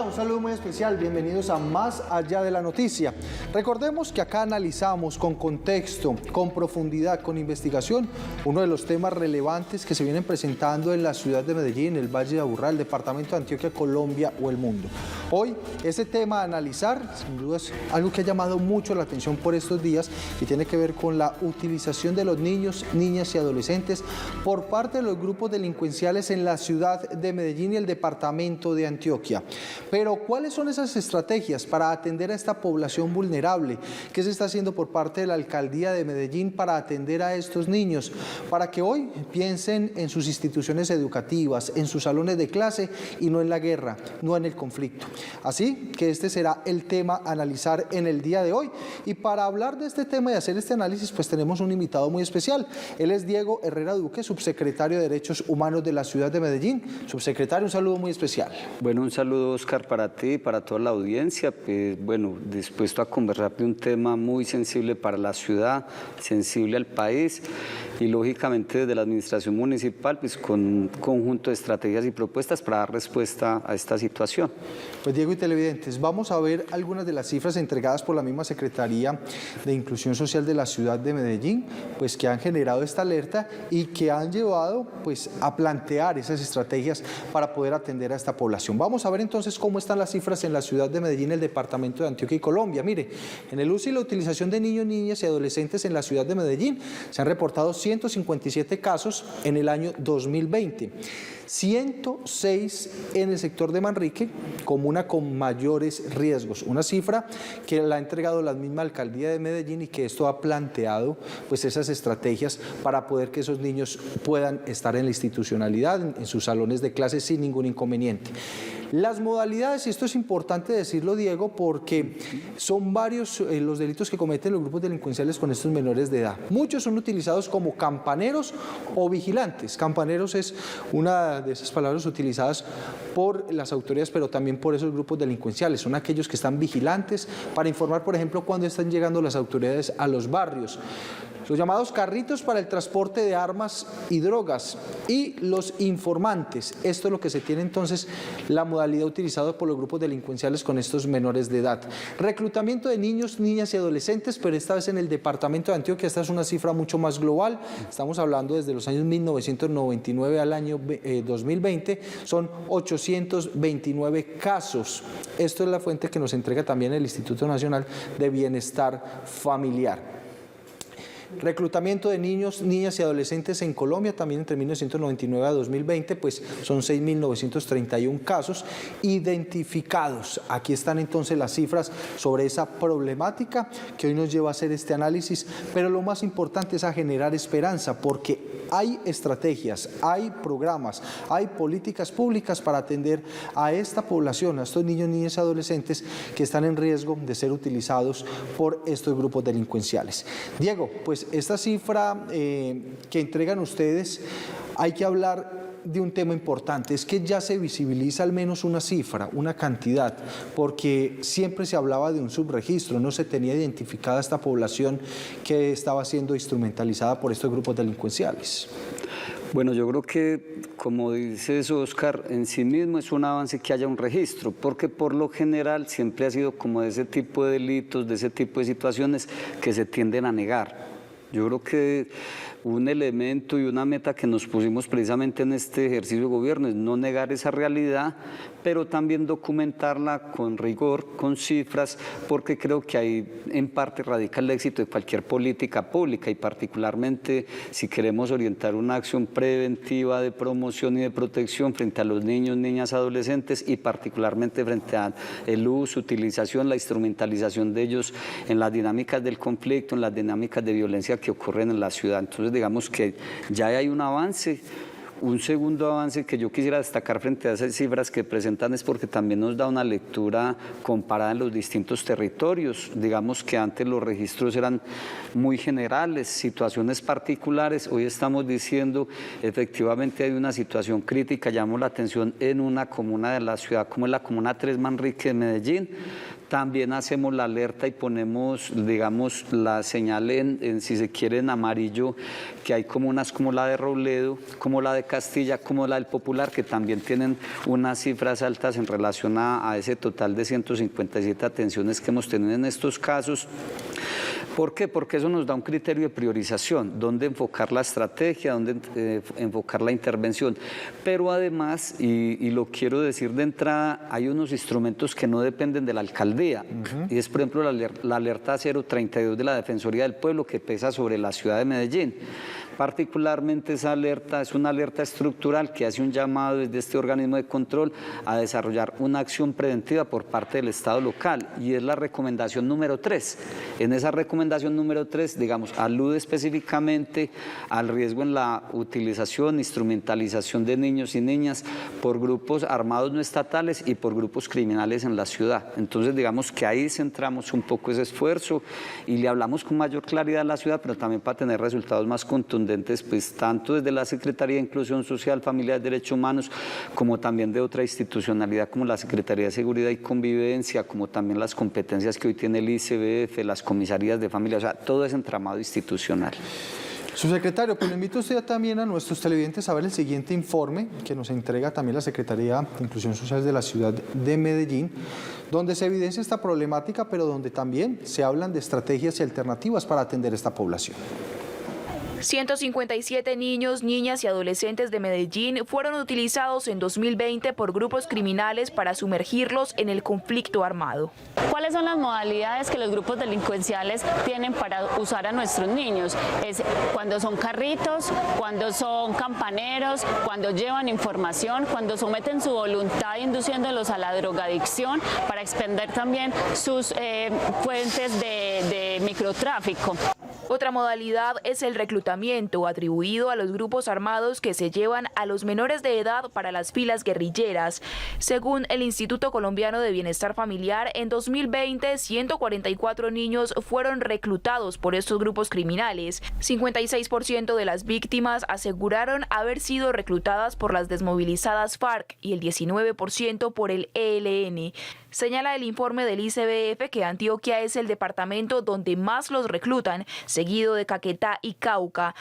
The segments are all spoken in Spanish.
un saludo muy especial, bienvenidos a Más Allá de la Noticia. Recordemos que acá analizamos con contexto, con profundidad, con investigación, uno de los temas relevantes que se vienen presentando en la ciudad de Medellín, el Valle de Aburrá, el departamento de Antioquia, Colombia o el mundo. Hoy, ese tema a analizar, sin duda es algo que ha llamado mucho la atención por estos días y tiene que ver con la utilización de los niños, niñas y adolescentes por parte de los grupos delincuenciales en la ciudad de Medellín y el departamento de Antioquia. Pero, ¿cuáles son esas estrategias para atender a esta población vulnerable? ¿Qué se está haciendo por parte de la alcaldía de Medellín para atender a estos niños? Para que hoy piensen en sus instituciones educativas, en sus salones de clase y no en la guerra, no en el conflicto. Así que este será el tema a analizar en el día de hoy. Y para hablar de este tema y hacer este análisis, pues tenemos un invitado muy especial. Él es Diego Herrera Duque, subsecretario de Derechos Humanos de la ciudad de Medellín. Subsecretario, un saludo muy especial. Bueno, un saludo, Oscar, para ti y para toda la audiencia. Bueno, dispuesto a conversar de un tema muy sensible para la ciudad, sensible al país y lógicamente desde la administración municipal, pues con un conjunto de estrategias y propuestas para dar respuesta a esta situación. Pues Diego y televidentes, vamos a ver algunas de las cifras entregadas por la misma Secretaría de Inclusión Social de la ciudad de Medellín, pues que han generado esta alerta y que han llevado pues a plantear esas estrategias para poder atender a esta población. Vamos a ver entonces cómo están las cifras en la ciudad de Medellín, el departamento de Antioquia y Colombia. Mire, en el uso y la utilización de niños, niñas y adolescentes en la ciudad de Medellín se han reportado 157 casos en el año 2020. 106 en el sector de Manrique, comuna con mayores riesgos. Una cifra que la ha entregado la misma alcaldía de Medellín y que esto ha planteado pues esas estrategias para poder que esos niños puedan estar en la institucionalidad, en sus salones de clase sin ningún inconveniente. Las modalidades, y esto es importante decirlo, Diego, porque son varios los delitos que cometen los grupos delincuenciales con estos menores de edad. Muchos son utilizados como campaneros o vigilantes. Campaneros es una de esas palabras utilizadas por las autoridades, pero también por esos grupos delincuenciales. Son aquellos que están vigilantes para informar, por ejemplo, cuando están llegando las autoridades a los barrios. Los llamados carritos para el transporte de armas y drogas y los informantes. Esto es lo que se tiene entonces la modalidad utilizada por los grupos delincuenciales con estos menores de edad. Reclutamiento de niños, niñas y adolescentes, pero esta vez en el departamento de Antioquia. Esta es una cifra mucho más global. Estamos hablando desde los años 1999 al año 2020. Son 829 casos. Esto es la fuente que nos entrega también el Instituto Nacional de Bienestar Familiar. Reclutamiento de niños, niñas y adolescentes en Colombia, también entre 1999 a 2020, pues son 6.931 casos identificados. Aquí están entonces las cifras sobre esa problemática que hoy nos lleva a hacer este análisis, pero lo más importante es a generar esperanza, porque hay estrategias, hay programas, hay políticas públicas para atender a esta población, a estos niños, niñas y adolescentes que están en riesgo de ser utilizados por estos grupos delincuenciales. Diego, pues esta cifra que entregan ustedes, hay que hablar de un tema importante, es que ya se visibiliza al menos una cifra, una cantidad, porque siempre se hablaba de un subregistro, no se tenía identificada esta población que estaba siendo instrumentalizada por estos grupos delincuenciales. Bueno, yo creo que, como dices, Oscar, en sí mismo es un avance que haya un registro, porque por lo general siempre ha sido como de ese tipo de delitos, de ese tipo de situaciones que se tienden a negar. Yo creo que un elemento y una meta que nos pusimos precisamente en este ejercicio de gobierno es no negar esa realidad, pero también documentarla con rigor, con cifras, porque creo que ahí en parte radica el éxito de cualquier política pública y particularmente si queremos orientar una acción preventiva de promoción y de protección frente a los niños, niñas, adolescentes y particularmente frente al uso, utilización, la instrumentalización de ellos en las dinámicas del conflicto, en las dinámicas de violencia que ocurren en la ciudad. Entonces digamos que ya hay un avance. Un segundo avance que yo quisiera destacar frente a esas cifras que presentan es porque también nos da una lectura comparada en los distintos territorios. Digamos que antes los registros eran muy generales, situaciones particulares. Hoy estamos diciendo efectivamente hay una situación crítica, llamamos la atención en una comuna de la ciudad como es la comuna 3 Manrique de Medellín, También hacemos la alerta y ponemos, digamos, la señal si se quiere, en amarillo, que hay comunas como la de Robledo, como la de Castilla, como la del Popular, que también tienen unas cifras altas en relación a ese total de 157 atenciones que hemos tenido en estos casos. ¿Por qué? Porque eso nos da un criterio de priorización, dónde enfocar la estrategia, dónde enfocar la intervención. Pero además, y lo quiero decir de entrada, hay unos instrumentos que no dependen de la alcaldía. Y es, por ejemplo, la alerta 032 de la Defensoría del Pueblo, que pesa sobre la ciudad de Medellín. Particularmente esa alerta es una alerta estructural que hace un llamado desde este organismo de control a desarrollar una acción preventiva por parte del Estado local, y es la recomendación número 3. En esa recomendación número 3, digamos, alude específicamente al riesgo en la utilización, instrumentalización de niños y niñas por grupos armados no estatales y por grupos criminales en la ciudad. Entonces, digamos que ahí centramos un poco ese esfuerzo y le hablamos con mayor claridad a la ciudad, pero también para tener resultados más contundentes, pues tanto desde la Secretaría de Inclusión Social, Familia y Derechos Humanos, como también de otra institucionalidad como la Secretaría de Seguridad y Convivencia, como también las competencias que hoy tiene el ICBF, las comisarías de familia, o sea, todo ese entramado institucional. Subsecretario, pues le invito a usted también a nuestros televidentes a ver el siguiente informe que nos entrega también la Secretaría de Inclusión Social de la ciudad de Medellín, donde se evidencia esta problemática, pero donde también se hablan de estrategias y alternativas para atender esta población. 157 niños, niñas y adolescentes de Medellín fueron utilizados en 2020 por grupos criminales para sumergirlos en el conflicto armado. ¿Cuáles son las modalidades que los grupos delincuenciales tienen para usar a nuestros niños? Es cuando son carritos, cuando son campaneros, cuando llevan información, cuando someten su voluntad induciéndolos a la drogadicción para expender también sus fuentes de microtráfico. Otra modalidad es el reclutamiento, atribuido a los grupos armados que se llevan a los menores de edad para las filas guerrilleras. Según el Instituto Colombiano de Bienestar Familiar, en 2020, 144 niños fueron reclutados por estos grupos criminales. 56% de las víctimas aseguraron haber sido reclutadas por las desmovilizadas FARC y el 19% por el ELN. Señala el informe del ICBF que Antioquia es el departamento donde más los reclutan, seguido de Caquetá y Cauca.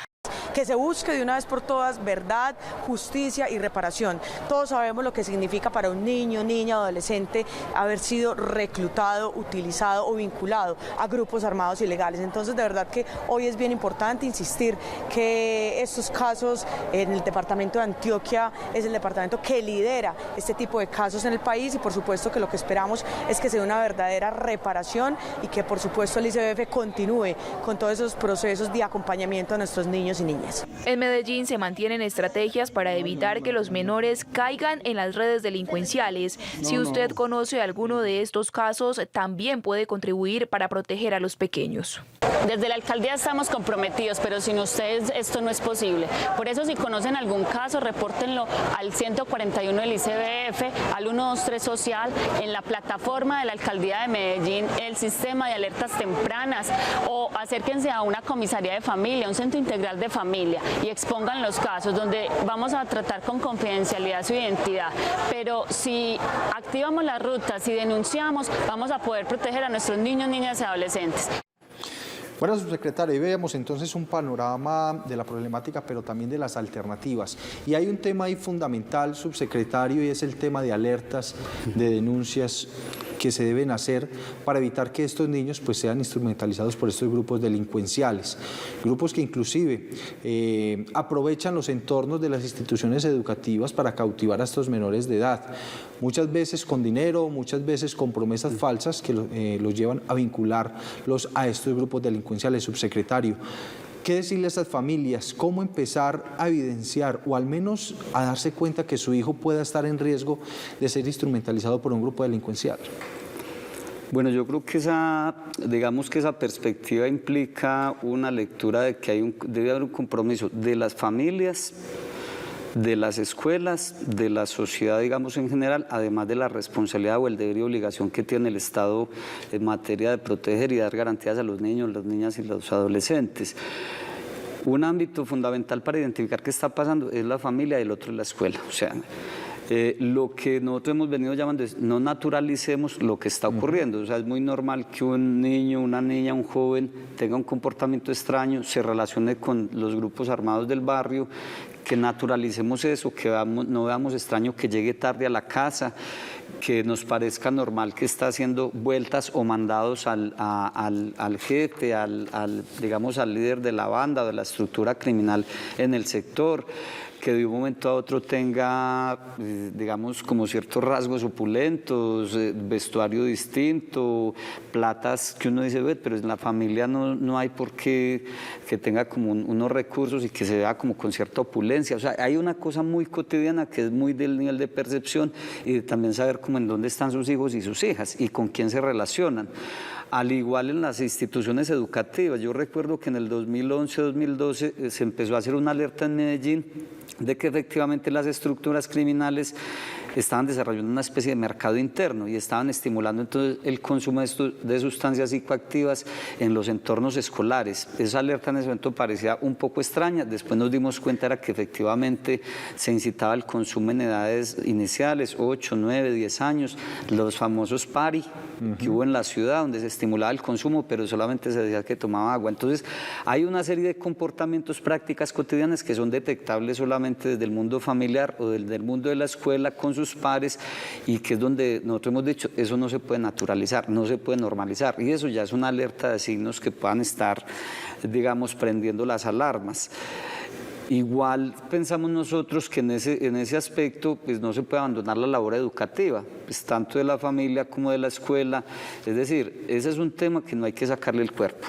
Que se busque de una vez por todas verdad, justicia y reparación. Todos sabemos lo que significa para un niño, niña, adolescente haber sido reclutado, utilizado o vinculado a grupos armados ilegales. Entonces, de verdad que hoy es bien importante insistir que estos casos en el departamento de Antioquia es el departamento que lidera este tipo de casos en el país, y por supuesto que lo que esperamos es que sea una verdadera reparación y que por supuesto el ICBF continúe con todos esos procesos de acompañamiento a nuestros niños y niñas. En Medellín se mantienen estrategias para evitar que los menores caigan en las redes delincuenciales. Si usted conoce alguno de estos casos, también puede contribuir para proteger a los pequeños. Desde la alcaldía estamos comprometidos, pero sin ustedes esto no es posible. Por eso, si conocen algún caso, repórtenlo al 141 del ICBF, al 123 Social, en la plataforma de la alcaldía de Medellín, el sistema de alertas tempranas, o acérquense a una comisaría de familia, un centro integral de familia, y expongan los casos donde vamos a tratar con confidencialidad su identidad. Pero si activamos las rutas, si denunciamos, vamos a poder proteger a nuestros niños, niñas y adolescentes. Bueno, subsecretario, ahí veamos entonces un panorama de la problemática, pero también de las alternativas. Y hay un tema ahí fundamental, subsecretario, y es el tema de alertas, de denuncias que se deben hacer para evitar que estos niños pues sean instrumentalizados por estos grupos delincuenciales, grupos que inclusive aprovechan los entornos de las instituciones educativas para cautivar a estos menores de edad, muchas veces con dinero, muchas veces con promesas falsas que los llevan a vincularlos a estos grupos delincuenciales. Subsecretario, ¿qué decirle a estas familias? ¿Cómo empezar a evidenciar o al menos a darse cuenta que su hijo pueda estar en riesgo de ser instrumentalizado por un grupo delincuencial? Bueno, yo creo que digamos que esa perspectiva implica una lectura de que debe haber un compromiso de las familias, de las escuelas, de la sociedad, digamos, en general, además de la responsabilidad o el deber y obligación que tiene el Estado en materia de proteger y dar garantías a los niños, las niñas y los adolescentes. Un ámbito fundamental para identificar qué está pasando es la familia y el otro es la escuela. O sea, Lo que nosotros hemos venido llamando es no naturalicemos lo que está ocurriendo. O sea, es muy normal que un niño, una niña, un joven tenga un comportamiento extraño, se relacione con los grupos armados del barrio, que naturalicemos eso, que no veamos extraño que llegue tarde a la casa, que nos parezca normal que está haciendo vueltas o mandados al jefe, digamos, al líder de la banda o de la estructura criminal en el sector, que de un momento a otro tenga, digamos, como ciertos rasgos opulentos, vestuario distinto, platas que uno dice, pero en la familia no hay por qué que tenga como unos recursos y que se vea como con cierta opulencia. O sea, hay una cosa muy cotidiana que es muy del nivel de percepción y de también saber cómo en dónde están sus hijos y sus hijas y con quién se relacionan. Al igual en las instituciones educativas, yo recuerdo que en el 2011-2012 se empezó a hacer una alerta en Medellín de que efectivamente las estructuras criminales estaban desarrollando una especie de mercado interno y estaban estimulando entonces el consumo de sustancias psicoactivas en los entornos escolares. Esa alerta en ese momento parecía un poco extraña, después nos dimos cuenta era que efectivamente se incitaba el consumo en edades iniciales, 8, 9, 10 años, los famosos PARI que hubo en la ciudad donde se estimulaba el consumo, pero solamente se decía que tomaba agua. Entonces hay una serie de comportamientos, prácticas cotidianas que son detectables solamente desde el mundo familiar o desde el mundo de la escuela con sus pares y que es donde nosotros hemos dicho, eso no se puede naturalizar, no se puede normalizar y eso ya es una alerta de signos que puedan estar, digamos, prendiendo las alarmas. Igual pensamos nosotros que en ese aspecto pues no se puede abandonar la labor educativa, pues, tanto de la familia como de la escuela, es decir, ese es un tema que no hay que sacarle el cuerpo.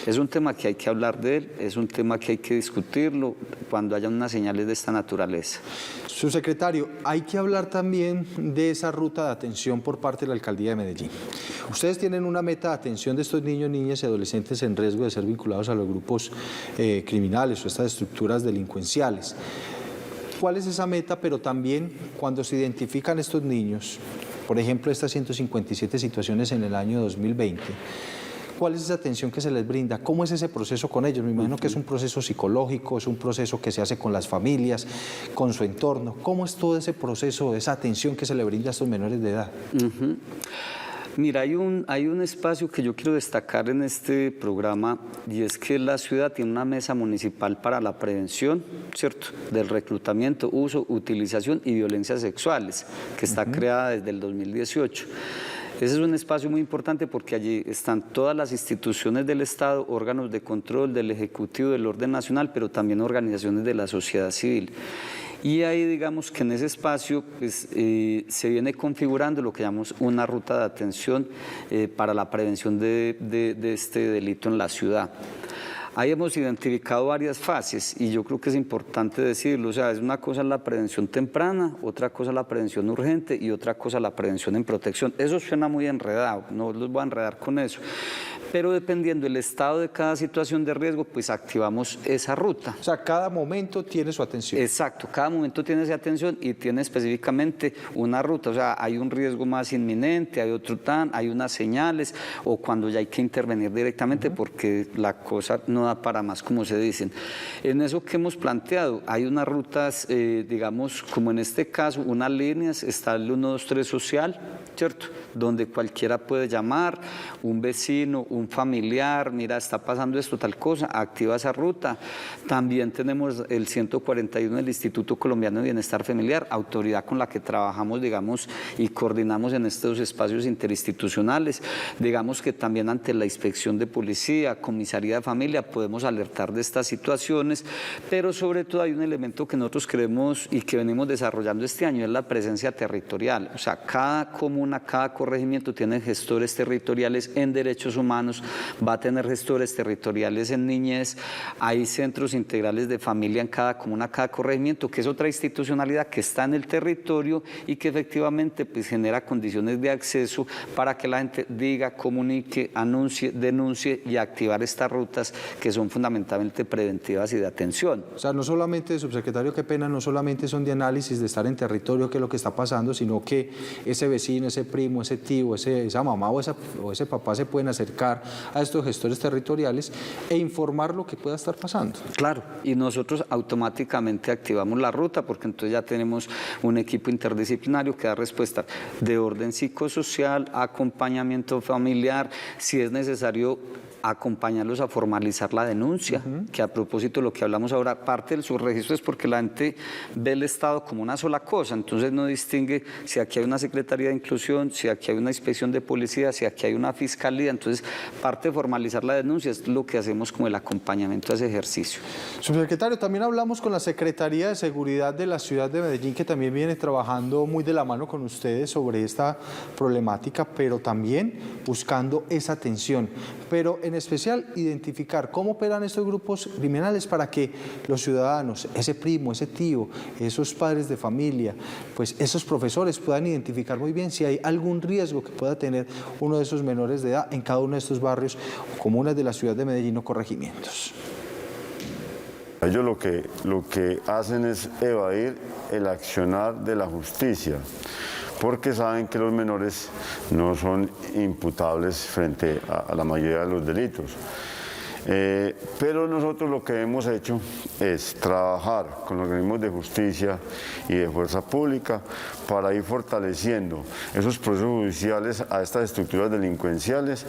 Es un tema que hay que hablar de él, es un tema que hay que discutirlo cuando haya unas señales de esta naturaleza. Subsecretario, hay que hablar también de esa ruta de atención por parte de la Alcaldía de Medellín. Ustedes tienen una meta de atención de estos niños, niñas y adolescentes en riesgo de ser vinculados a los grupos criminales o estas estructuras delincuenciales. ¿Cuál es esa meta? Pero también cuando se identifican estos niños, por ejemplo, estas 157 situaciones en el año 2020, ¿cuál es esa atención que se les brinda? ¿Cómo es ese proceso con ellos? Me imagino que es un proceso psicológico, es un proceso que se hace con las familias, con su entorno. ¿Cómo es todo ese proceso, esa atención que se le brinda a estos menores de edad? Mira, hay un espacio que yo quiero destacar en este programa y es que la ciudad tiene una mesa municipal para la prevención, ¿cierto?, del reclutamiento, uso, utilización y violencias sexuales, que está creada desde el 2018. Ese es un espacio muy importante porque allí están todas las instituciones del Estado, órganos de control del Ejecutivo, del orden nacional, pero también organizaciones de la sociedad civil. Y ahí digamos que en ese espacio pues, se viene configurando lo que llamamos una ruta de atención para la prevención de este delito en la ciudad. Ahí hemos identificado varias fases y yo creo que es importante decirlo, o sea, es una cosa la prevención temprana, otra cosa la prevención urgente y otra cosa la prevención en protección. Eso suena muy enredado, no los voy a enredar con eso, pero dependiendo del estado de cada situación de riesgo, pues activamos esa ruta. O sea, cada momento tiene su atención. Exacto, cada momento tiene esa atención y tiene específicamente una ruta, o sea, hay un riesgo más inminente, hay otro hay unas señales o cuando ya hay que intervenir directamente porque la cosa no da para más, como se dicen. En eso que hemos planteado, hay unas rutas, digamos, como en este caso, unas líneas, está el 123 social, ¿cierto?, donde cualquiera puede llamar, un vecino, un familiar, mira, está pasando esto, tal cosa, activa esa ruta. También tenemos el 141 del Instituto Colombiano de Bienestar Familiar, autoridad con la que trabajamos, digamos, y coordinamos en estos espacios interinstitucionales. Digamos que también ante la inspección de policía, comisaría de familia, podemos alertar de estas situaciones, pero sobre todo hay un elemento que nosotros creemos y que venimos desarrollando este año, es la presencia territorial. O sea, cada comuna, cada corregimiento tiene gestores territoriales en derechos humanos, va a tener gestores territoriales en niñez, hay centros integrales de familia en cada comuna, cada corregimiento, que es otra institucionalidad que está en el territorio y que efectivamente pues, genera condiciones de acceso para que la gente diga, comunique, anuncie, denuncie y activar estas rutas que que son fundamentalmente preventivas y de atención. O sea, no solamente, subsecretario, qué pena, no solamente son de análisis de estar en territorio, qué es lo que está pasando, sino que ese vecino, ese primo, ese tío, esa mamá o ese papá se pueden acercar a estos gestores territoriales e informar lo que pueda estar pasando. Claro, y nosotros automáticamente activamos la ruta porque entonces ya tenemos un equipo interdisciplinario que da respuesta de orden psicosocial, acompañamiento familiar, si es necesario acompañarlos a formalizar la denuncia, que a propósito de lo que hablamos ahora, parte del subregistro es porque la gente ve el Estado como una sola cosa, entonces no distingue si aquí hay una Secretaría de Inclusión, si aquí hay una inspección de policía, si aquí hay una fiscalía, entonces parte de formalizar la denuncia es lo que hacemos como el acompañamiento a ese ejercicio. Subsecretario, también hablamos con la Secretaría de Seguridad de la Ciudad de Medellín, que también viene trabajando muy de la mano con ustedes sobre esta problemática, pero también buscando esa atención, pero en especial identificar cómo operan estos grupos criminales para que los ciudadanos, ese primo, ese tío, esos padres de familia, pues esos profesores puedan identificar muy bien si hay algún riesgo que pueda tener uno de esos menores de edad en cada uno de estos barrios o comunas de la ciudad de Medellín o corregimientos. Ellos lo que hacen es evadir el accionar de la justicia, porque saben que los menores no son imputables frente a la mayoría de los delitos. Pero nosotros lo que hemos hecho es trabajar con los organismos de justicia y de fuerza pública para ir fortaleciendo esos procesos judiciales a estas estructuras delincuenciales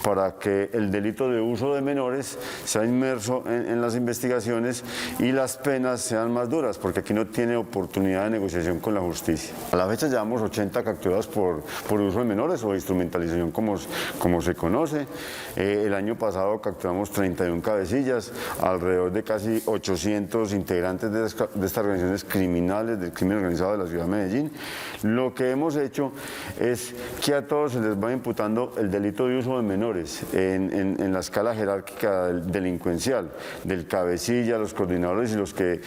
para que el delito de uso de menores sea inmerso en las investigaciones y las penas sean más duras, porque aquí no tiene oportunidad de negociación con la justicia. A la fecha llevamos 80 capturados por uso de menores o instrumentalización como se conoce. El año pasado capturamos 31 cabecillas, alrededor de casi 800 integrantes de estas organizaciones criminales del crimen organizado de la ciudad de Medellín. Lo que hemos hecho es que a todos se les va imputando el delito de uso de menores en la escala jerárquica delincuencial, del cabecilla, los coordinadores y los que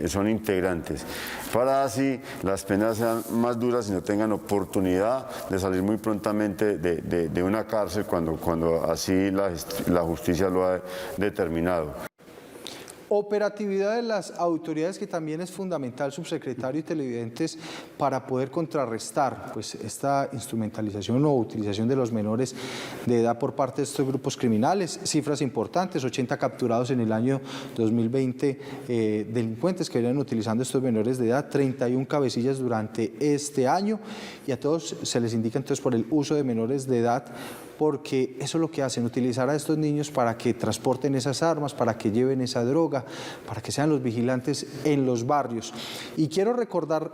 son integrantes, para así las penas sean más duras y no tengan oportunidad de salir muy prontamente de una cárcel cuando así la justicia lo ha determinado. Operatividad de las autoridades, que también es fundamental, subsecretario y televidentes, para poder contrarrestar pues esta instrumentalización o utilización de los menores de edad por parte de estos grupos criminales. Cifras importantes: 80 capturados en el año 2020, delincuentes que venían utilizando estos menores de edad, 31 cabecillas durante este año, y a todos se les indica entonces por el uso de menores de edad, porque eso es lo que hacen, utilizar a estos niños para que transporten esas armas, para que lleven esa droga, para que sean los vigilantes en los barrios. Y quiero recordar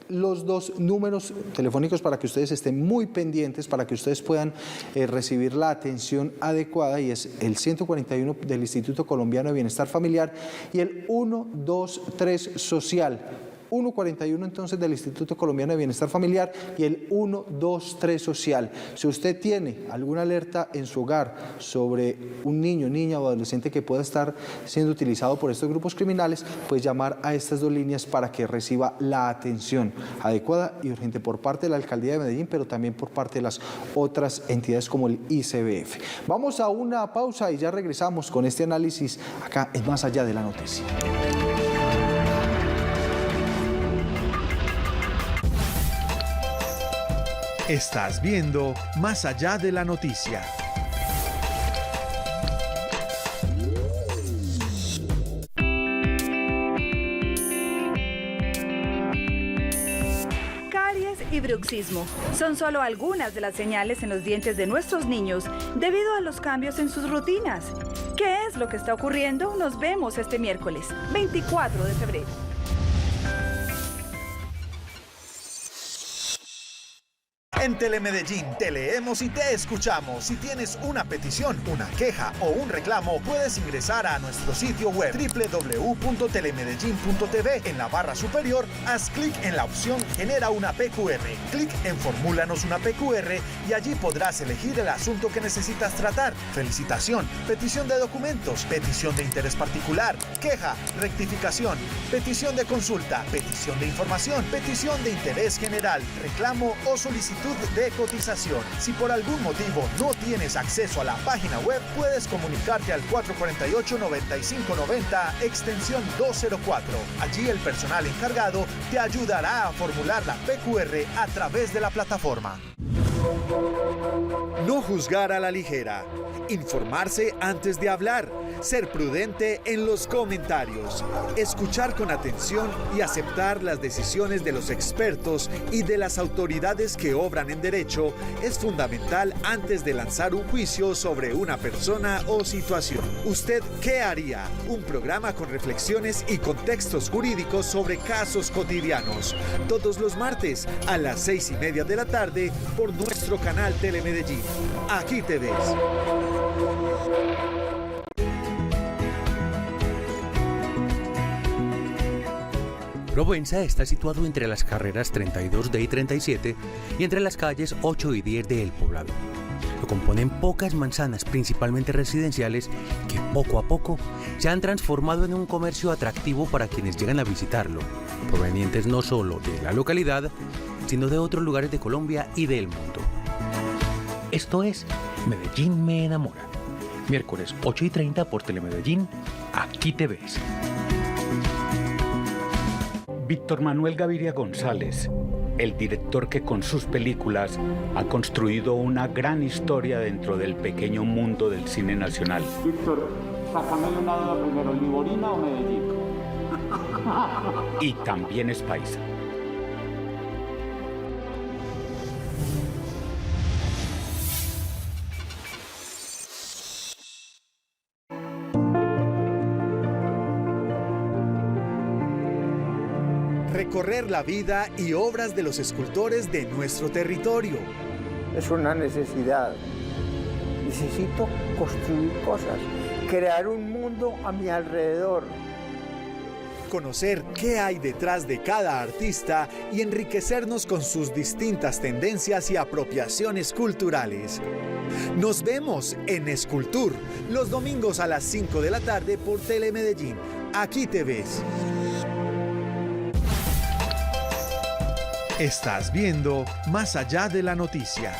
los dos números telefónicos para que ustedes estén muy pendientes, para que ustedes puedan recibir la atención adecuada, y es el 141 del Instituto Colombiano de Bienestar Familiar y el 123 Social. 141 entonces del Instituto Colombiano de Bienestar Familiar y el 123 Social. Si usted tiene alguna alerta en su hogar sobre un niño, niña o adolescente que pueda estar siendo utilizado por estos grupos criminales, pues llamar a estas dos líneas para que reciba la atención adecuada y urgente por parte de la Alcaldía de Medellín, pero también por parte de las otras entidades como el ICBF. Vamos a una pausa y ya regresamos con este análisis acá en Más Allá de la Noticia. Estás viendo Más Allá de la Noticia. Caries y bruxismo son solo algunas de las señales en los dientes de nuestros niños debido a los cambios en sus rutinas. ¿Qué es lo que está ocurriendo? Nos vemos este miércoles, 24 de febrero. En Telemedellín te leemos y te escuchamos. Si tienes una petición, una queja o un reclamo, puedes ingresar a nuestro sitio web www.telemedellin.tv. En la barra superior, haz clic en la opción Genera una PQR. Clic en Formúlanos una PQR y allí podrás elegir el asunto que necesitas tratar: felicitación, petición de documentos, petición de interés particular, queja, rectificación, petición de consulta, petición de información, petición de interés general, reclamo o solicitud solicitud de cotización. Si por algún motivo no tienes acceso a la página web, puedes comunicarte al 448-9590, extensión 204. Allí el personal encargado te ayudará a formular la PQR a través de la plataforma. No juzgar a la ligera. Informarse antes de hablar. Ser prudente en los comentarios. Escuchar con atención y aceptar las decisiones de los expertos y de las autoridades que obran en derecho es fundamental antes de lanzar un juicio sobre una persona o situación. ¿Usted qué haría? Un programa con reflexiones y contextos jurídicos sobre casos cotidianos. Todos los martes a las 6:30 de la tarde por nuestro canal Telemedellín. Aquí te ves. Provenza está situado entre las carreras 32D y 37 y entre las calles 8 y 10 de El Poblado. Lo componen pocas manzanas, principalmente residenciales, que poco a poco se han transformado en un comercio atractivo para quienes llegan a visitarlo, provenientes no solo de la localidad, sino de otros lugares de Colombia y del mundo. Esto es Medellín me enamora. Miércoles 8:30 por Telemedellín. Aquí te ves. Víctor Manuel Gaviria González, el director que con sus películas ha construido una gran historia dentro del pequeño mundo del cine nacional. Víctor, sácame una duda primero, ¿Liborina o Medellín? Y también es paisa. Recorrer la vida y obras de los escultores de nuestro territorio. Es una necesidad. Necesito construir cosas, crear un mundo a mi alrededor. Conocer qué hay detrás de cada artista y enriquecernos con sus distintas tendencias y apropiaciones culturales. Nos vemos en Escultur, los domingos a las 5 de la tarde por Telemedellín. Aquí te ves. Estás viendo Más allá de la noticia.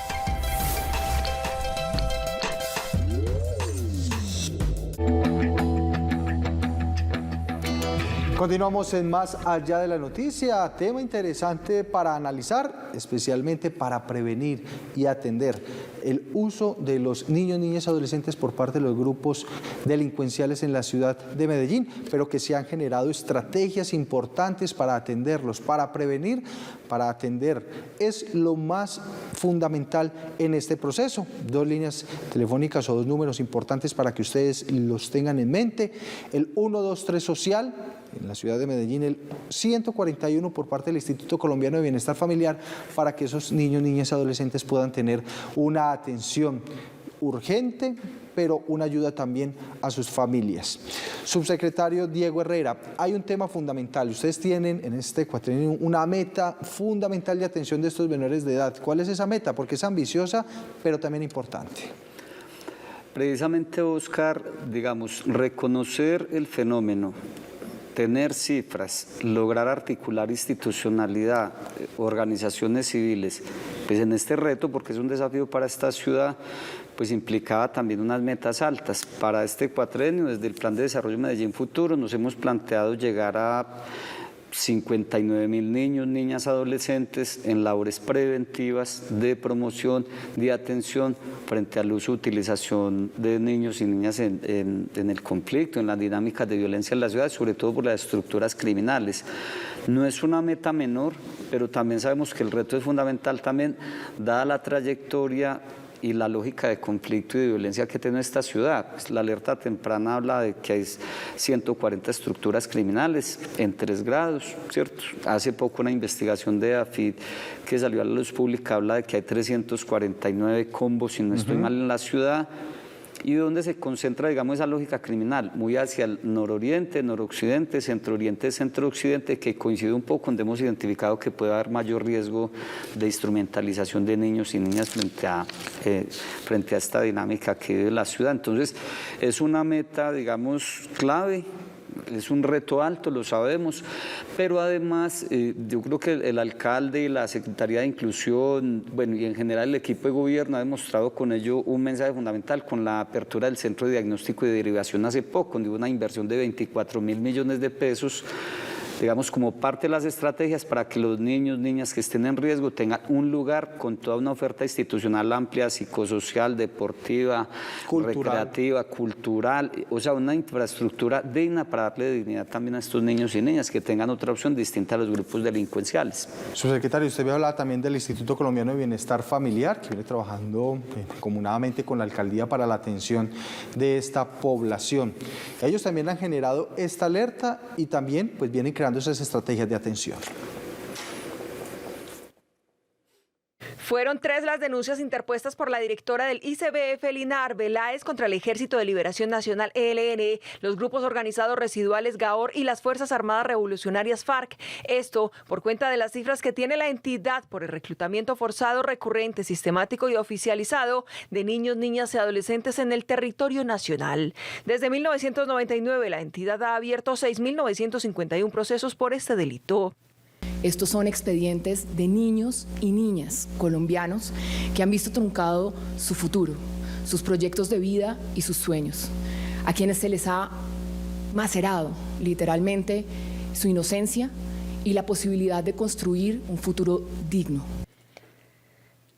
Continuamos en Más allá de la noticia, tema interesante para analizar, especialmente para prevenir y atender el uso de los niños, niñas y adolescentes por parte de los grupos delincuenciales en la ciudad de Medellín, pero que se han generado estrategias importantes para atenderlos, para prevenir, para atender. Es lo más fundamental en este proceso. 2 líneas telefónicas o 2 números importantes para que ustedes los tengan en mente. El 123 Social, en la ciudad de Medellín, el 141 por parte del Instituto Colombiano de Bienestar Familiar, para que esos niños, niñas y adolescentes puedan tener una atención urgente, pero una ayuda también a sus familias. Subsecretario Diego Herrera, hay un tema fundamental. Ustedes tienen en este cuatrienio una meta fundamental de atención de estos menores de edad. ¿Cuál es esa meta? Porque es ambiciosa, pero también importante. Precisamente, Oscar, digamos, reconocer el fenómeno, tener cifras, lograr articular institucionalidad, organizaciones civiles, pues en este reto, porque es un desafío para esta ciudad, pues implicaba también unas metas altas. Para este cuatrienio, desde el Plan de Desarrollo Medellín Futuro, nos hemos planteado llegar a 59.000 niños, niñas, adolescentes en labores preventivas de promoción, de atención frente al uso, utilización de niños y niñas en el conflicto, en las dinámicas de violencia en la ciudad, sobre todo por las estructuras criminales. No es una meta menor, pero también sabemos que el reto es fundamental también, dada la trayectoria y la lógica de conflicto y de violencia que tiene esta ciudad. La alerta temprana habla de que hay 140 estructuras criminales en 3 grados, ¿cierto? Hace poco una investigación de AFID que salió a la luz pública habla de que hay 349 combos, si no estoy mal, en la ciudad. ¿Y dónde se concentra, digamos, esa lógica criminal? Muy hacia el nororiente, noroccidente, centrooriente, centrooccidente, que coincide un poco donde hemos identificado que puede haber mayor riesgo de instrumentalización de niños y niñas frente a esta dinámica que vive la ciudad. Entonces, es una meta, digamos, clave. es un reto alto, lo sabemos, pero además yo creo que el alcalde y la Secretaría de Inclusión, bueno, y en general el equipo de gobierno ha demostrado con ello un mensaje fundamental con la apertura del Centro de Diagnóstico y Derivación hace poco, donde hubo una inversión de 24.000 millones de pesos, digamos, como parte de las estrategias para que los niños, niñas que estén en riesgo tengan un lugar con toda una oferta institucional amplia, psicosocial, deportiva, recreativa, cultural, o sea, una infraestructura digna para darle dignidad también a estos niños y niñas que tengan otra opción distinta a los grupos delincuenciales. Subsecretario, usted me hablaba también del Instituto Colombiano de Bienestar Familiar, que viene trabajando comunadamente con la Alcaldía para la atención de esta población. Ellos también han generado esta alerta y también pues vienen creando esas estrategias de atención. Fueron 3 las denuncias interpuestas por la directora del ICBF, Lina Arbeláez, contra el Ejército de Liberación Nacional, ELN, los grupos organizados residuales GAOR y las Fuerzas Armadas Revolucionarias FARC. Esto por cuenta de las cifras que tiene la entidad por el reclutamiento forzado, recurrente, sistemático y oficializado de niños, niñas y adolescentes en el territorio nacional. Desde 1999, la entidad ha abierto 6.951 procesos por este delito. Estos son expedientes de niños y niñas colombianos que han visto truncado su futuro, sus proyectos de vida y sus sueños, a quienes se les ha macerado literalmente su inocencia y la posibilidad de construir un futuro digno.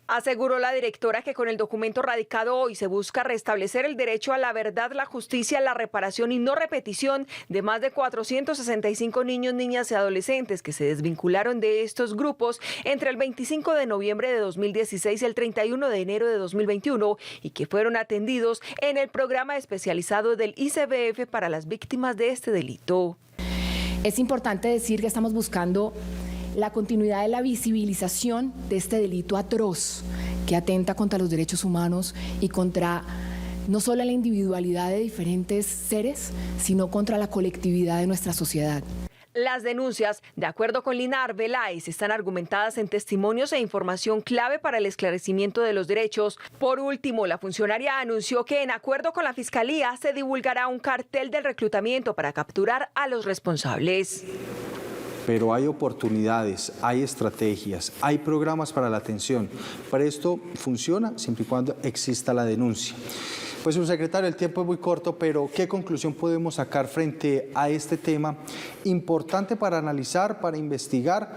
Aseguró la directora que con el documento radicado hoy se busca restablecer el derecho a la verdad, la justicia, la reparación y no repetición de más de 465 niños, niñas y adolescentes que se desvincularon de estos grupos entre el 25 de noviembre de 2016 y el 31 de enero de 2021 y que fueron atendidos en el programa especializado del ICBF para las víctimas de este delito. Es importante decir que estamos buscando la continuidad de la visibilización de este delito atroz que atenta contra los derechos humanos y contra no solo la individualidad de diferentes seres, sino contra la colectividad de nuestra sociedad. Las denuncias, de acuerdo con Lina Arbeláez, están argumentadas en testimonios e información clave para el esclarecimiento de los derechos. Por último, la funcionaria anunció que en acuerdo con la Fiscalía se divulgará un cartel del reclutamiento para capturar a los responsables. Pero hay oportunidades, hay estrategias, hay programas para la atención. Pero esto funciona siempre y cuando exista la denuncia. Pues, subsecretario, el tiempo es muy corto, pero ¿qué conclusión podemos sacar frente a este tema importante para analizar, para investigar,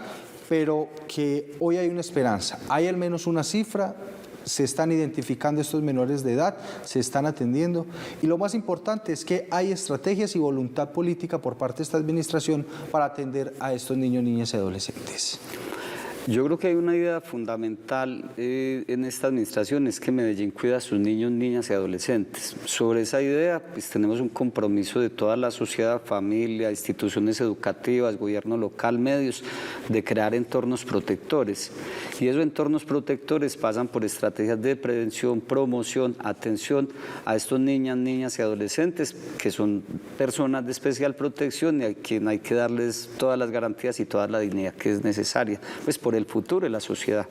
pero que hoy hay una esperanza? Hay al menos una cifra. Se están identificando estos menores de edad, se están atendiendo y lo más importante es que hay estrategias y voluntad política por parte de esta administración para atender a estos niños, niñas y adolescentes. Yo creo que hay una idea fundamental en esta administración, es que Medellín cuida a sus niños, niñas y adolescentes. Sobre esa idea, pues tenemos un compromiso de toda la sociedad, familia, instituciones educativas, gobierno local, medios, de crear entornos protectores. Y esos entornos protectores pasan por estrategias de prevención, promoción, atención a estos niñas y adolescentes, que son personas de especial protección y a quien hay que darles todas las garantías y toda la dignidad que es necesaria, pues por el futuro de la sociedad.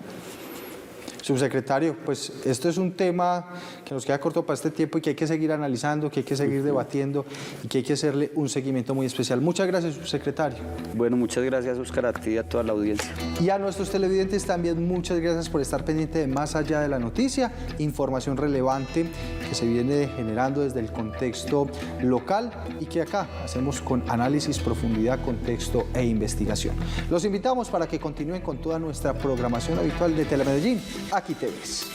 Subsecretario, pues esto es un tema que nos queda corto para este tiempo y que hay que seguir analizando, que hay que seguir debatiendo y que hay que hacerle un seguimiento muy especial. Muchas gracias, subsecretario. Bueno, muchas gracias, Óscar, a ti y a toda la audiencia. Y a nuestros televidentes también muchas gracias por estar pendiente de Más Allá de la Noticia, información relevante que se viene generando desde el contexto local y que acá hacemos con análisis, profundidad, contexto e investigación. Los invitamos para que continúen con toda nuestra programación habitual de Telemedellín. Aquí te ves.